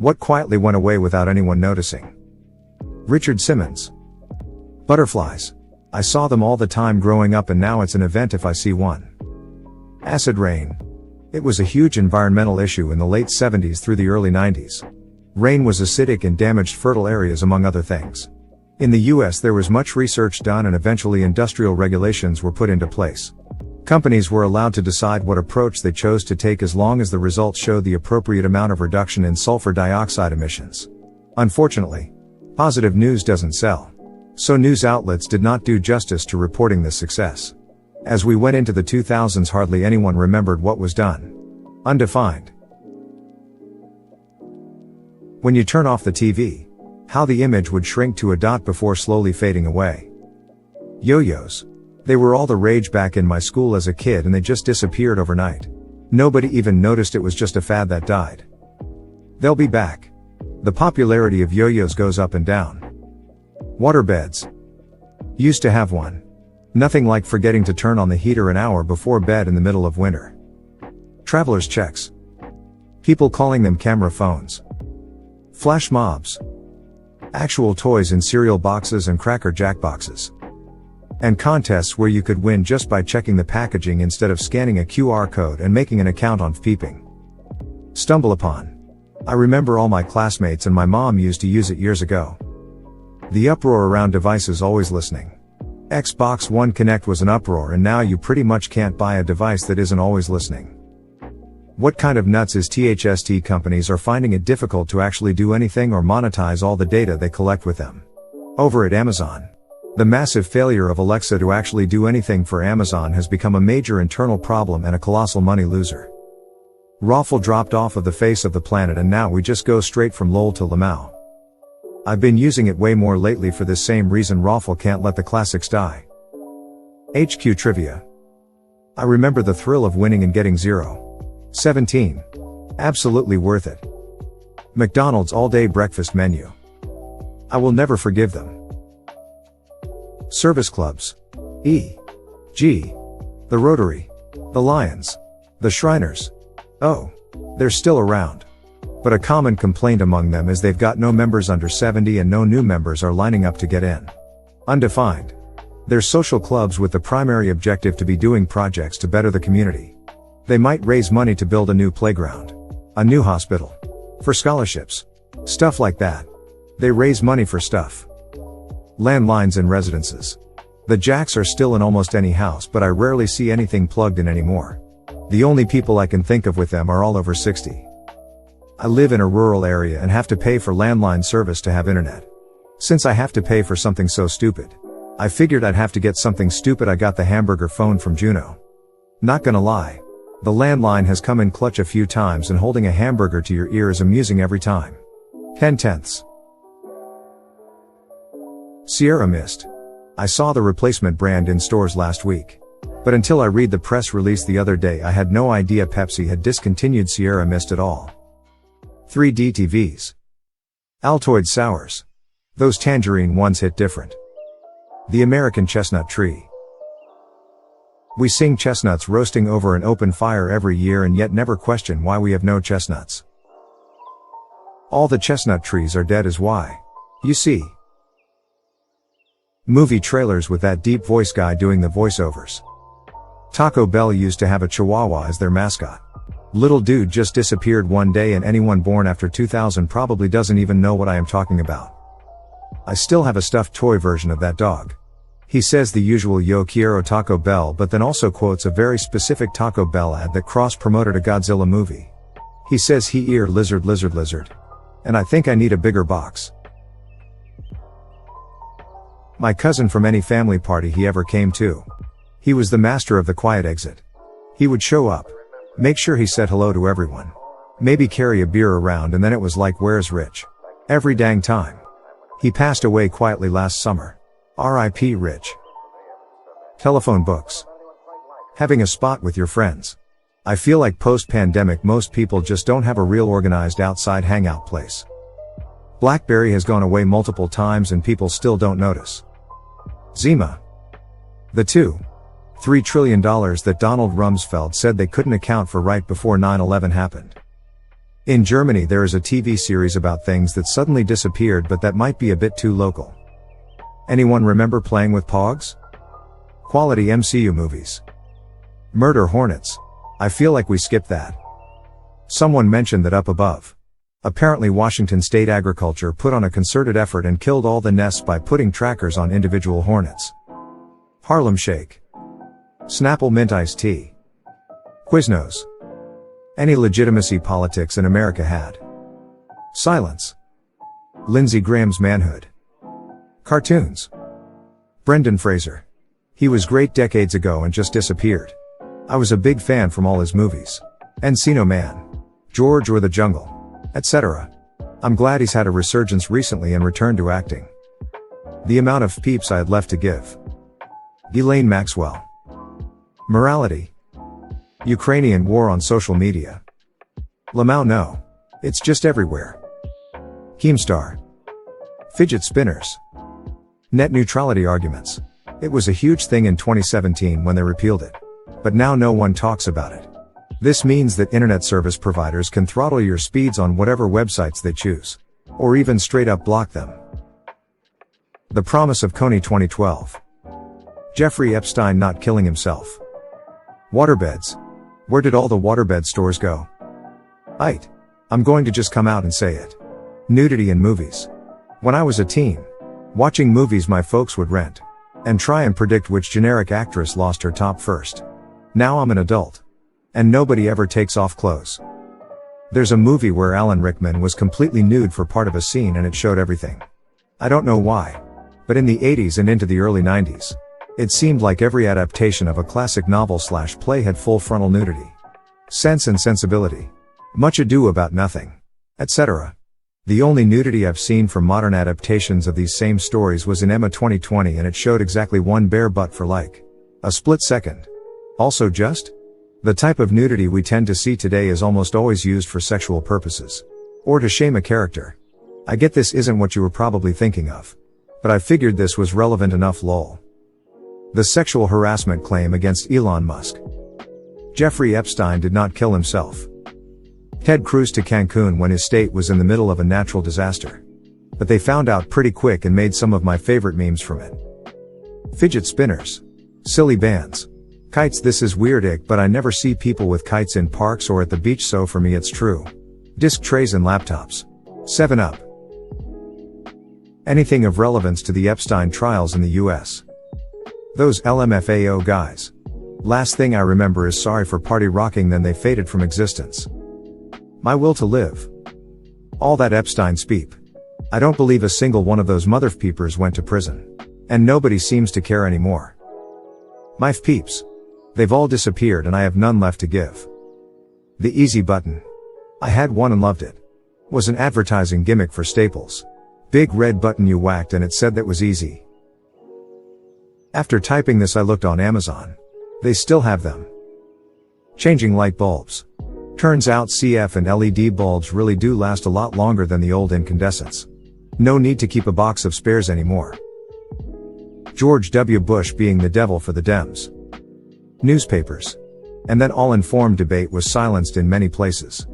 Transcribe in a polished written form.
What quietly went away without anyone noticing? Richard Simmons. Butterflies. I saw them all the time growing up and now it's an event if I see one. Acid rain. It was a huge environmental issue in the late 70s through the early 90s. Rain was acidic and damaged fertile areas among other things. In the US there was much research done and eventually industrial regulations were put into place. Companies were allowed to decide what approach they chose to take as long as the results showed the appropriate amount of reduction in sulfur dioxide emissions. Unfortunately, positive news doesn't sell. So news outlets did not do justice to reporting this success. As we went into the 2000s, hardly anyone remembered what was done. Undefined. When you turn off the TV, how the image would shrink to a dot before slowly fading away. Yo-yos. They were all the rage back in my school as a kid and they just disappeared overnight. Nobody even noticed it was just a fad that died. They'll be back. The popularity of yo-yos goes up and down. Waterbeds. Used to have one. Nothing like forgetting to turn on the heater an hour before bed in the middle of winter. Traveler's checks. People calling them camera phones. Flash mobs. Actual toys in cereal boxes and Cracker Jack boxes. And contests where you could win just by checking the packaging instead of scanning a QR code and making an account on Peeping. Stumble upon. I remember all my classmates and my mom used to use it years ago. The uproar around devices always listening. Xbox One Connect was an uproar and now you pretty much can't buy a device that isn't always listening. What kind of nuts is THST? Companies are finding it difficult to actually do anything or monetize all the data they collect with them. Over at Amazon. The massive failure of Alexa to actually do anything for Amazon has become a major internal problem and a colossal money loser. Raffle dropped off of the face of the planet and now we just go straight from LOL to Lamau. I've been using it way more lately for this same reason. Raffle can't let the classics die. HQ Trivia. I remember the thrill of winning and getting 0.17. Absolutely worth it. McDonald's all-day breakfast menu. I will never forgive them. Service clubs. E.g. the Rotary. The Lions. The Shriners. Oh. They're still around. But a common complaint among them is they've got no members under 70 and no new members are lining up to get in. Undefined. They're social clubs with the primary objective to be doing projects to better the community. They might raise money to build a new playground. A new hospital. For scholarships. Stuff like that. They raise money for stuff. Landlines in residences. The jacks are still in almost any house but I rarely see anything plugged in anymore. The only people I can think of with them are all over 60. I live in a rural area and have to pay for landline service to have internet. Since I have to pay for something so stupid, I figured I'd have to get something stupid. I got the hamburger phone from Juno. Not gonna lie. The landline has come in clutch a few times and holding a hamburger to your ear is amusing every time. 10/10. Sierra Mist. I saw the replacement brand in stores last week. But until I read the press release the other day I had no idea Pepsi had discontinued Sierra Mist at all. 3D TVs. Altoid sours. Those tangerine ones hit different. The American chestnut tree. We sing chestnuts roasting over an open fire every year and yet never question why we have no chestnuts. All the chestnut trees are dead is why. You see. Movie trailers with that deep voice guy doing the voiceovers. Taco Bell used to have a Chihuahua as their mascot. Little dude just disappeared one day and anyone born after 2000 probably doesn't even know what I am talking about. I still have a stuffed toy version of that dog. He says the usual "Yo quiero Taco Bell" but then also quotes a very specific Taco Bell ad that cross-promoted a Godzilla movie. He says he ear lizard lizard lizard. And I think I need a bigger box. My cousin from any family party he ever came to. He was the master of the quiet exit. He would show up. Make sure he said hello to everyone. Maybe carry a beer around and then it was like "Where's Rich?" every dang time. He passed away quietly last summer. R.I.P. Rich. Telephone books. Having a spot with your friends. I feel like post-pandemic most people just don't have a real organized outside hangout place. BlackBerry has gone away multiple times and people still don't notice. Zima. The $2.3 trillion that Donald Rumsfeld said they couldn't account for right before 9/11 happened. In Germany there is a TV series about things that suddenly disappeared but that might be a bit too local. Anyone remember playing with Pogs? Quality MCU movies. Murder Hornets. I feel like we skipped that. Someone mentioned that up above. Apparently Washington State Agriculture put on a concerted effort and killed all the nests by putting trackers on individual hornets. Harlem Shake. Snapple Mint Iced Tea. Quiznos. Any legitimacy politics in America had. Silence. Lindsey Graham's manhood. Cartoons. Brendan Fraser. He was great decades ago and just disappeared. I was a big fan from all his movies. Encino Man. George or the Jungle. Etc. I'm glad he's had a resurgence recently and returned to acting. The amount of peeps I had left to give. Ghislaine Maxwell. Morality. Ukrainian war on social media. Lamau no. It's just everywhere. Keemstar. Fidget spinners. Net neutrality arguments. It was a huge thing in 2017 when they repealed it. But now no one talks about it. This means that internet service providers can throttle your speeds on whatever websites they choose. Or even straight up block them. The promise of Coney 2012. Jeffrey Epstein not killing himself. Waterbeds. Where did all the waterbed stores go? I'm going to just come out and say it. Nudity in movies. When I was a teen, watching movies my folks would rent, and try and predict which generic actress lost her top first. Now I'm an adult. And nobody ever takes off clothes. There's a movie where Alan Rickman was completely nude for part of a scene and it showed everything. I don't know why. But in the 80s and into the early 90s, it seemed like every adaptation of a classic novel/play had full frontal nudity. Sense and Sensibility. Much Ado About Nothing. Etc. The only nudity I've seen from modern adaptations of these same stories was in Emma 2020 and it showed exactly one bare butt for like a split second. Also just? The type of nudity we tend to see today is almost always used for sexual purposes. Or to shame a character. I get this isn't what you were probably thinking of. But I figured this was relevant enough lol. The sexual harassment claim against Elon Musk. Jeffrey Epstein did not kill himself. Ted cruised to Cancun when his state was in the middle of a natural disaster. But they found out pretty quick and made some of my favorite memes from it. Fidget spinners. Silly bands. Kites. This is weird but I never see people with kites in parks or at the beach, so for me it's true. Disc trays and laptops. 7-Up. Anything of relevance to the Epstein trials in the US. Those LMFAO guys. Last thing I remember is sorry for party rocking, then they faded from existence. My Will to Live. All that Epstein speep. I don't believe a single one of those motherpeepers went to prison. And nobody seems to care anymore. My peeps. They've all disappeared and I have none left to give. The easy button. I had one and loved it. Was an advertising gimmick for Staples. Big red button you whacked and it said that was easy. After typing this I looked on Amazon. They still have them. Changing light bulbs. Turns out CF and LED bulbs really do last a lot longer than the old incandescents. No need to keep a box of spares anymore. George W. Bush being the devil for the Dems. Newspapers. And then all-informed debate was silenced in many places.